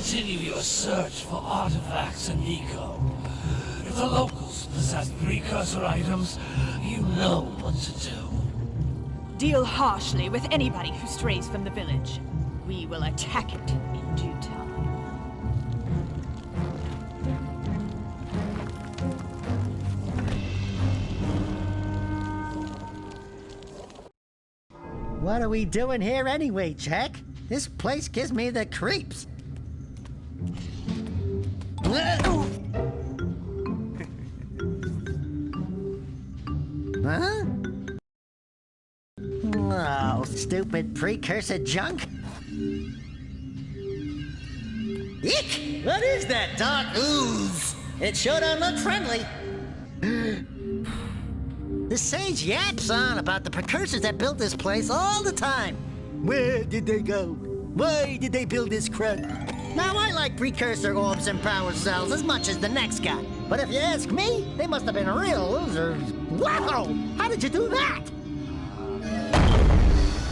continue your search for artifacts in Eco. If the locals possess precursor items, you know what to do. Deal harshly with anybody who strays from the village. We will attack it in due time. What are we doing here anyway, Jak? This place gives me the creeps. Huh? Oh, stupid precursor junk. Eek! What is that dark ooze? It sure don't look friendly. The sage yaps on about the precursors that built this place all the time. Where did they go? Why did they build this crud? Now, I like precursor orbs and power cells as much as the next guy. But if you ask me, they must have been real losers. Wow! How did you do that?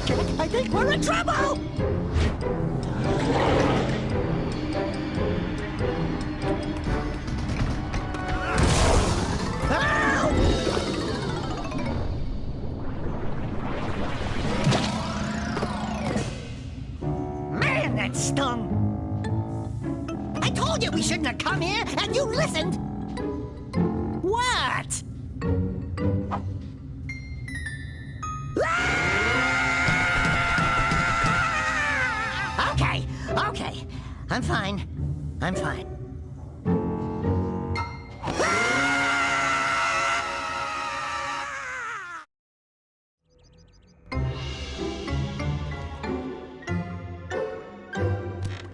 Jak, I think we're in trouble! Man, that stung! I told you we shouldn't have come here, and you listened! What? Okay. I'm fine.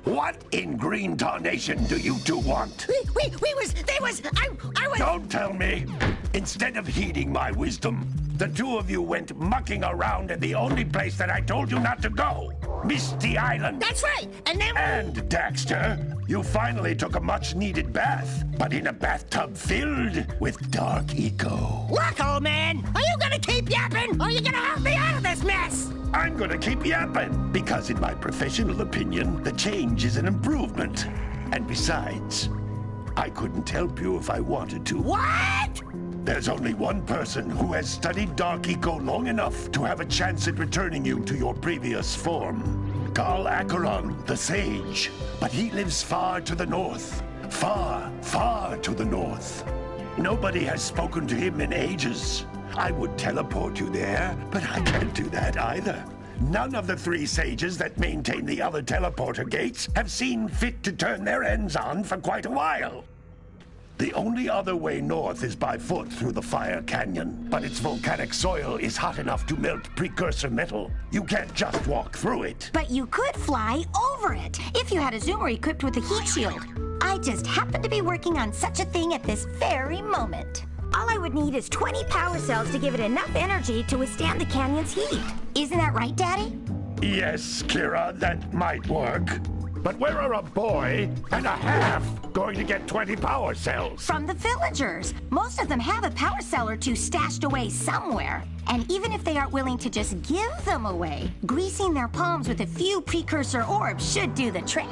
What in green tarnation do you two want? I was... Don't tell me! Instead of heeding my wisdom, the two of you went mucking around in the only place that I told you not to go. Misty Island. That's right, and then... And, Daxter, you finally took a much-needed bath, but in a bathtub filled with dark eco. Look, old man, are you gonna keep yapping, or are you gonna help me out of this mess? I'm gonna keep yapping, because in my professional opinion, the change is an improvement. And besides, I couldn't help you if I wanted to. What? There's only one person who has studied Dark Eco long enough to have a chance at returning you to your previous form. Carl Acheron, the Sage. But he lives far to the north. Far, far to the north. Nobody has spoken to him in ages. I would teleport you there, but I can't do that either. None of the three sages that maintain the other teleporter gates have seen fit to turn their ends on for quite a while. The only other way north is by foot through the Fire Canyon, but its volcanic soil is hot enough to melt precursor metal. You can't just walk through it. But you could fly over it, if you had a zoomer equipped with a heat shield. I just happen to be working on such a thing at this very moment. All I would need is 20 power cells to give it enough energy to withstand the canyon's heat. Isn't that right, Daddy? Yes, Kira, that might work. But where are a boy and a half going to get 20 power cells? From the villagers. Most of them have a power cell or two stashed away somewhere. And even if they aren't willing to just give them away, greasing their palms with a few precursor orbs should do the trick.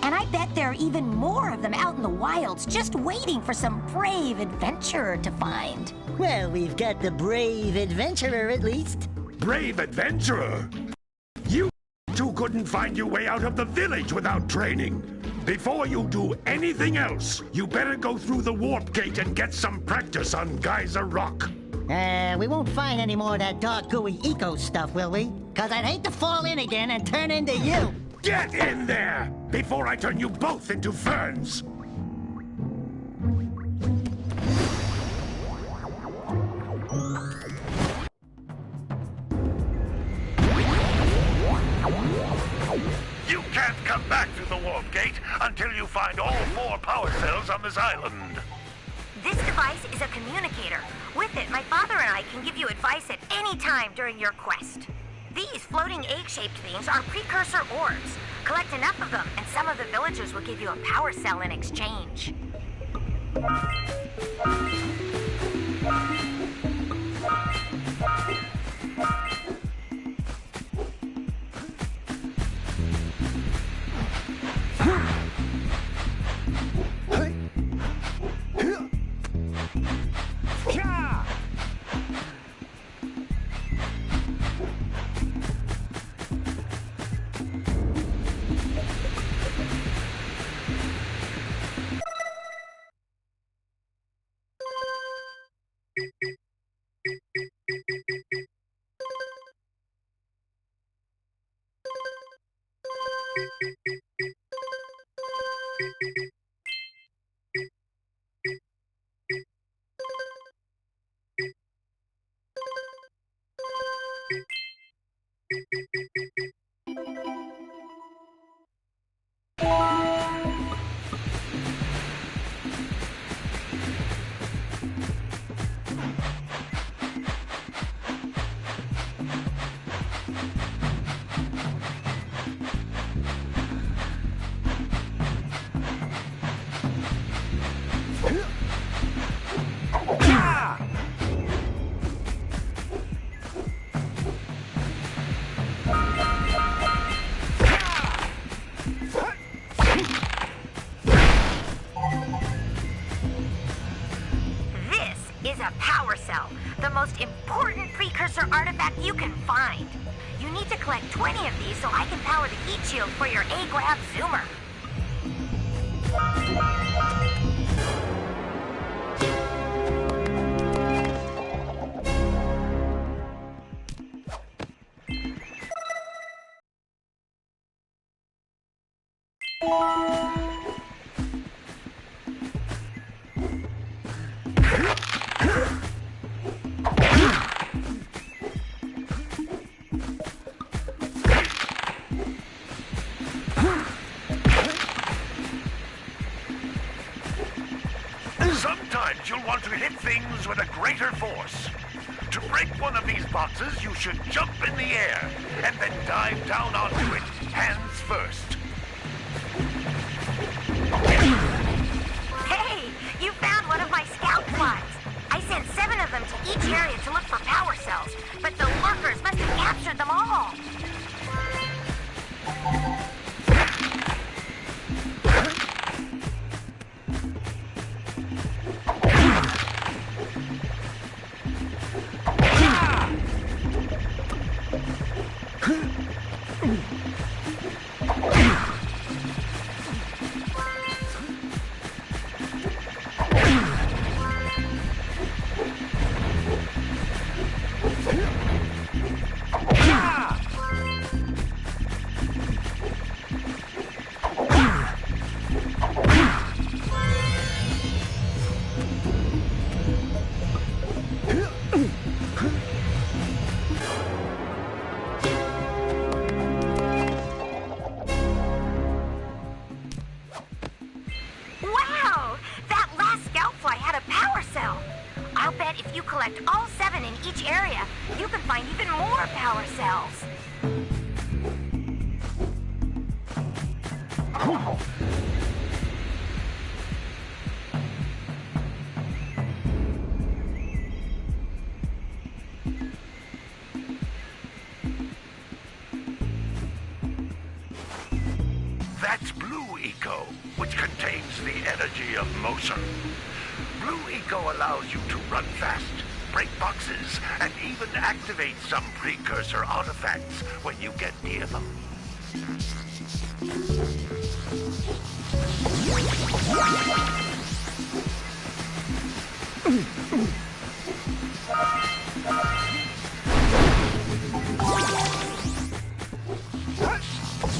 And I bet there are even more of them out in the wilds just waiting for some brave adventurer to find. Well, we've got the brave adventurer at least. Brave adventurer? You two couldn't find your way out of the village without training. Before you do anything else, you better go through the warp gate and get some practice on Geyser Rock. We won't find any more of that dark gooey eco stuff, will we? 'Cause I'd hate to fall in again and turn into you. Get in there before I turn you both into ferns. You can't come back through the warp gate until you find all 4 power cells on this island. This device is a communicator. With it, my father and I can give you advice at any time during your quest. These floating egg-shaped things are precursor orbs. Collect enough of them, and some of the villagers will give you a power cell in exchange. the most important precursor artifact you can find. You need to collect 20 of these so I can power the heat shield for your A-Grab zoomer. Sometimes you'll want to hit things with a greater force. To break one of these boxes, you should jump in the air and then dive down onto it, hands first. Hey, you found one of my scout flies. I sent 7 of them to each area to look for power cells, but the lurkers must have captured them all. Wow! That last scout fly had a power cell. I'll bet if you collect all 7 in each area, you can find even more power cells. That's Blue Eco, which contains the energy of motion. Blue Eco allows you to run fast, break boxes, and even activate some precursor artifacts when you get near them.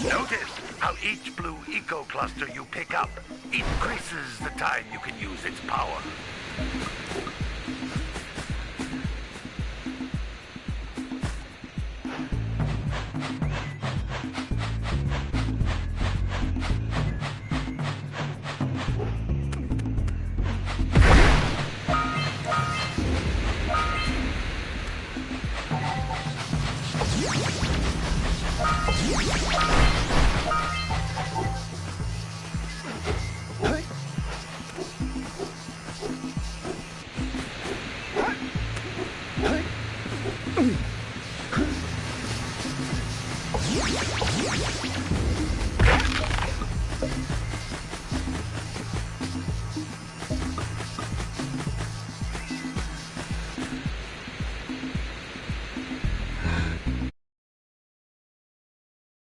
Notice how each Blue Eco cluster you pick up increases the time you can use its power.